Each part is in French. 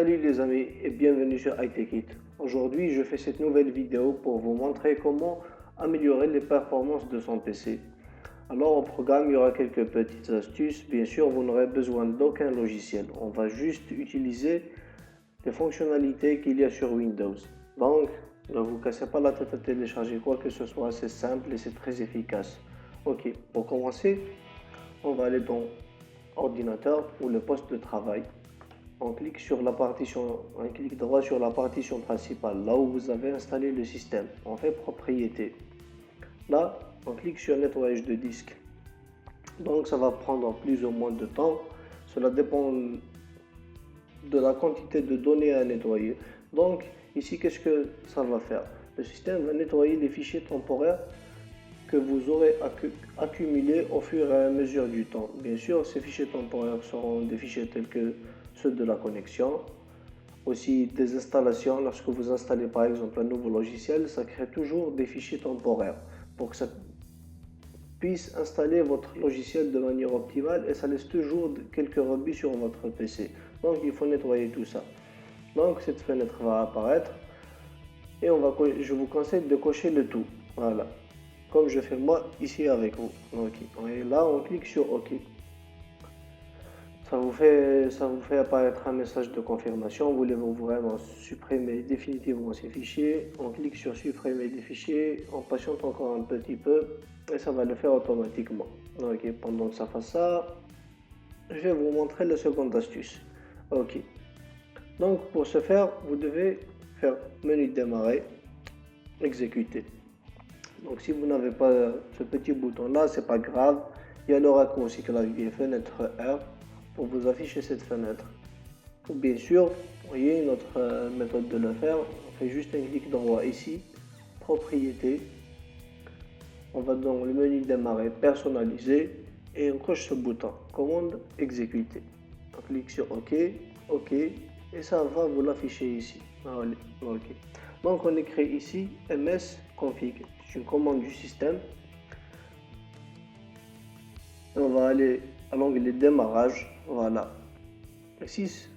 Salut les amis et bienvenue sur iTechIt. Aujourd'hui, je fais cette nouvelle vidéo pour vous montrer comment améliorer les performances de son PC. Alors au programme, il y aura quelques petites astuces. Bien sûr, vous n'aurez besoin d'aucun logiciel. On va juste utiliser les fonctionnalités qu'il y a sur Windows. Donc, ne vous cassez pas la tête à télécharger quoi que ce soit, c'est simple et c'est très efficace. Ok, pour commencer, on va aller dans ordinateur ou le poste de travail. On clique sur la partition, un clic droit sur la partition principale, là où vous avez installé le système. On fait propriété. Là, on clique sur nettoyage de disque. Donc ça va prendre plus ou moins de temps. Cela dépend de la quantité de données à nettoyer. Donc ici, qu'est-ce que ça va faire? Le système va nettoyer les fichiers temporaires que vous aurez accumulés au fur et à mesure du temps. Bien sûr, ces fichiers temporaires seront des fichiers tels que ceux de la connexion, aussi des installations. Lorsque vous installez par exemple un nouveau logiciel, ça crée toujours des fichiers temporaires pour que ça puisse installer votre logiciel de manière optimale et ça laisse toujours quelques rebuts sur votre PC. Donc il faut nettoyer tout ça. Donc cette fenêtre va apparaître et je vous conseille de cocher le tout. Voilà, comme je fais moi ici avec vous. Ok, et là on clique sur OK. Ça vous fait apparaître un message de confirmation. Voulez-vous vraiment supprimer définitivement ces fichiers? On clique sur supprimer des fichiers, on patiente encore un petit peu et ça va le faire automatiquement. Ok, pendant que ça fasse ça, je vais vous montrer la seconde astuce. Ok, donc pour ce faire, vous devez faire menu démarrer, exécuter. Donc si vous n'avez pas ce petit bouton là, c'est pas grave, il y a le raccourci clavier fenêtre R pour vous afficher cette fenêtre. Ou bien sûr, vous voyez une autre méthode de le faire, on fait juste un clic droit ici, propriété, on va dans le menu démarrer, personnaliser et on coche ce bouton, commande exécuter. On clique sur OK, OK et ça va vous l'afficher ici. Allez, OK. Donc on écrit ici msconfig, c'est une commande du système. On va aller à l'onglet démarrage, voilà. Ici,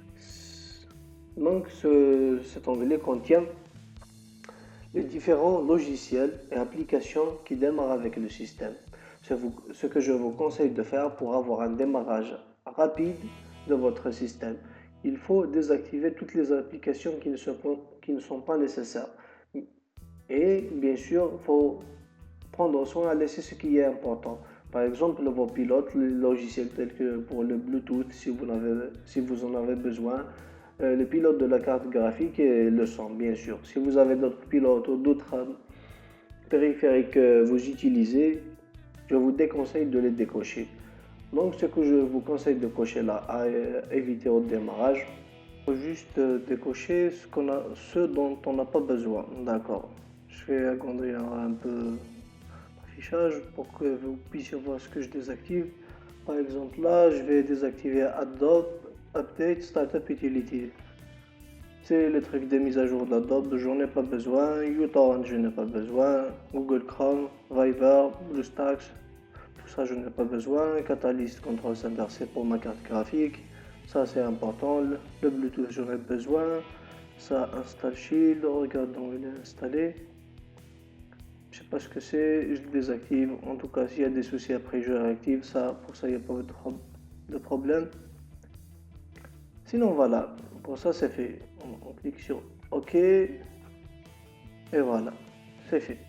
donc cet onglet contient les différents logiciels et applications qui démarrent avec le système. Ce que je vous conseille de faire pour avoir un démarrage rapide de votre système. Il faut désactiver toutes les applications qui ne sont pas nécessaires. Et bien sûr, il faut prendre soin à laisser ce qui est important. Par exemple, vos pilotes, les logiciels tels que pour le Bluetooth, si vous en avez besoin, le pilote de la carte graphique et le son, bien sûr. Si vous avez d'autres pilotes ou d'autres périphériques que vous utilisez, je vous déconseille de les décocher. Donc, ce que je vous conseille de cocher là, à éviter au démarrage, il faut juste décocher ce dont on n'a pas besoin. D'accord. Je vais agrandir un peu l'affichage pour que vous puissiez voir ce que je désactive. Par exemple, là, je vais désactiver Adobe Update Startup Utility. C'est le truc de mise à jour d'Adobe, j'en ai pas besoin. uTorrent, je n'ai pas besoin. Google Chrome, Viber, BlueStacks, tout ça, je n'ai pas besoin. Catalyst Control Center, c'est pour ma carte graphique. Ça, c'est important. Le Bluetooth, j'en ai besoin. Ça, Install Shield, regardons, il est installé. Je sais pas ce que c'est, je le désactive. En tout cas, s'il y a des soucis après, je réactive ça. Pour ça, il n'y a pas de problème. Sinon, voilà, pour ça, c'est fait. On clique sur OK. Et voilà, c'est fait.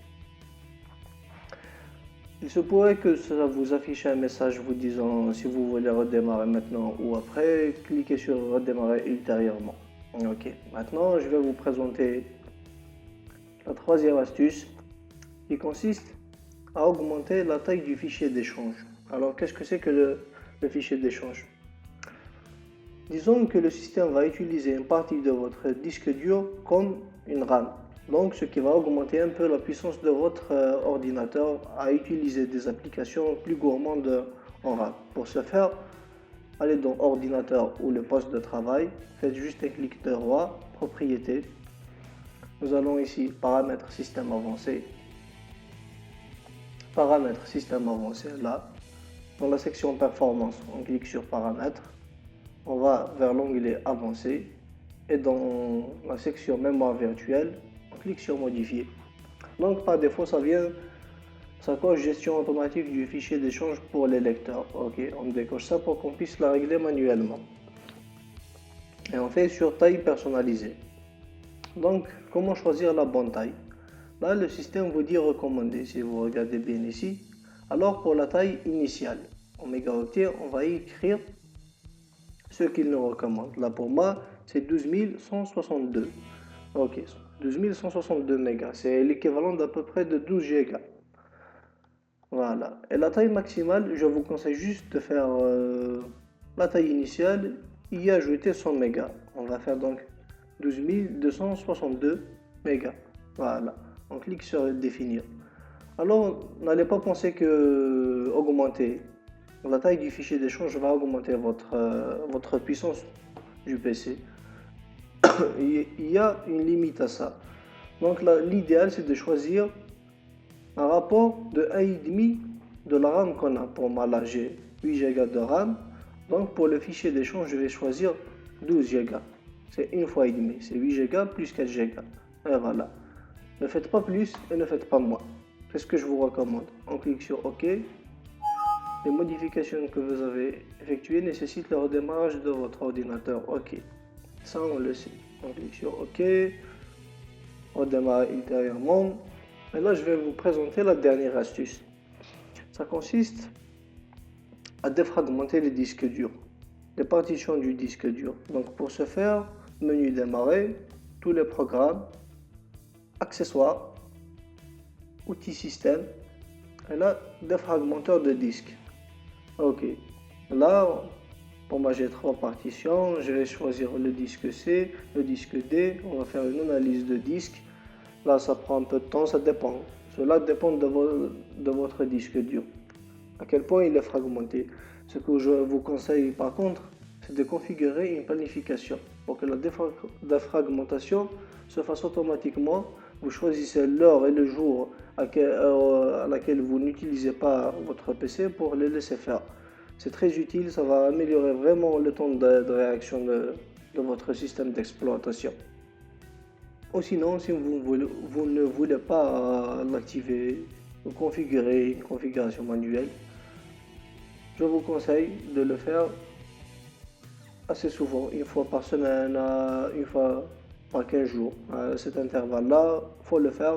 Il se pourrait que ça vous affiche un message vous disant si vous voulez redémarrer maintenant ou après, cliquez sur redémarrer ultérieurement. Ok, maintenant je vais vous présenter la troisième astuce qui consiste à augmenter la taille du fichier d'échange. Alors qu'est-ce que c'est que le fichier d'échange? Disons que le système va utiliser une partie de votre disque dur comme une RAM. Donc ce qui va augmenter un peu la puissance de votre ordinateur à utiliser des applications plus gourmandes en RAM. Pour ce faire, allez dans ordinateur ou le poste de travail, faites juste un clic droit, propriété. Nous allons ici paramètres système avancé. Paramètres système avancé là. Dans la section performance, on clique sur paramètres. On va vers l'onglet avancé et dans la section mémoire virtuelle, on clique sur modifier. Donc par défaut, ça coche gestion automatique du fichier d'échange pour les lecteurs. Ok, on décoche ça pour qu'on puisse la régler manuellement. Et on fait sur taille personnalisée. Donc, comment choisir la bonne taille? Là, le système vous dit recommander. Si vous regardez bien ici, alors pour la taille initiale, en mégaoctets, on va écrire ce qu'il nous recommande. Là, pour moi, c'est 12162. Ok, 12162 mégas. C'est l'équivalent d'à peu près de 12 gigas. Voilà. Et la taille maximale, je vous conseille juste de faire la taille initiale et y ajouter 100 mégas. On va faire donc 12262 mégas. Voilà. On clique sur définir. Alors, n'allez pas penser que augmenter la taille du fichier d'échange va augmenter votre puissance du PC. Il y a une limite à ça. Donc l'idéal, c'est de choisir un rapport de 1,5 de la RAM qu'on a. Pour moi, là, j'ai 8 Go de RAM. Donc pour le fichier d'échange, je vais choisir 12 Go. C'est une fois et demi. C'est 8 Go plus 4 Go. Et voilà. Ne faites pas plus et ne faites pas moins. C'est ce que je vous recommande. On clique sur OK. Les modifications que vous avez effectuées nécessitent le redémarrage de votre ordinateur. OK. Ça, on le sait. On clique sur OK. Redémarrer ultérieurement. Et là, je vais vous présenter la dernière astuce. Ça consiste à défragmenter les disques durs, les partitions du disque dur. Donc, pour ce faire, menu démarrer, tous les programmes, accessoires, outils système, et là, défragmenteur de disques. Ok, là, pour moi j'ai 3 partitions, je vais choisir le disque C, le disque D, on va faire une analyse de disque. Là, ça prend un peu de temps, ça dépend. Cela dépend de votre disque dur, à quel point il est fragmenté. Ce que je vous conseille par contre, c'est de configurer une planification pour que la défragmentation se fasse automatiquement. Vous choisissez l'heure et le jour à laquelle vous n'utilisez pas votre PC pour les laisser faire. C'est très utile, ça va améliorer vraiment le temps de réaction de votre système d'exploitation. Ou sinon, si vous ne voulez pas l'activer ou configurer une configuration manuelle, je vous conseille de le faire assez souvent, une fois par semaine, une fois par 15 jours. À cet intervalle-là, il faut le faire.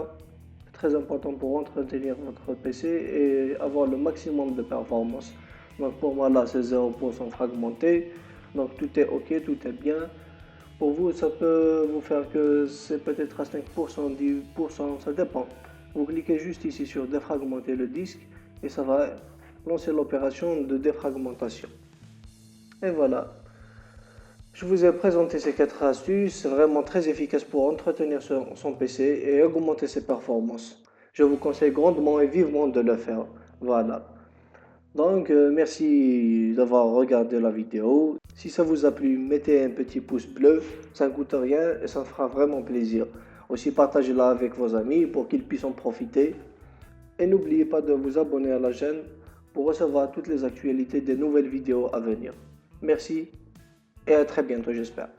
C'est très important pour entretenir votre PC et avoir le maximum de performance. Donc pour moi là, c'est 0% fragmenté. Donc tout est OK, tout est bien. Pour vous, ça peut vous faire que c'est peut-être à 5%, 10%, ça dépend. Vous cliquez juste ici sur défragmenter le disque et ça va lancer l'opération de défragmentation. Et voilà. Je vous ai présenté ces 4 astuces, c'est vraiment très efficace pour entretenir son PC et augmenter ses performances. Je vous conseille grandement et vivement de le faire. Voilà. Donc, merci d'avoir regardé la vidéo. Si ça vous a plu, mettez un petit pouce bleu, ça ne coûte rien et ça me fera vraiment plaisir. Aussi, partagez-la avec vos amis pour qu'ils puissent en profiter. Et n'oubliez pas de vous abonner à la chaîne pour recevoir toutes les actualités des nouvelles vidéos à venir. Merci et à très bientôt, j'espère.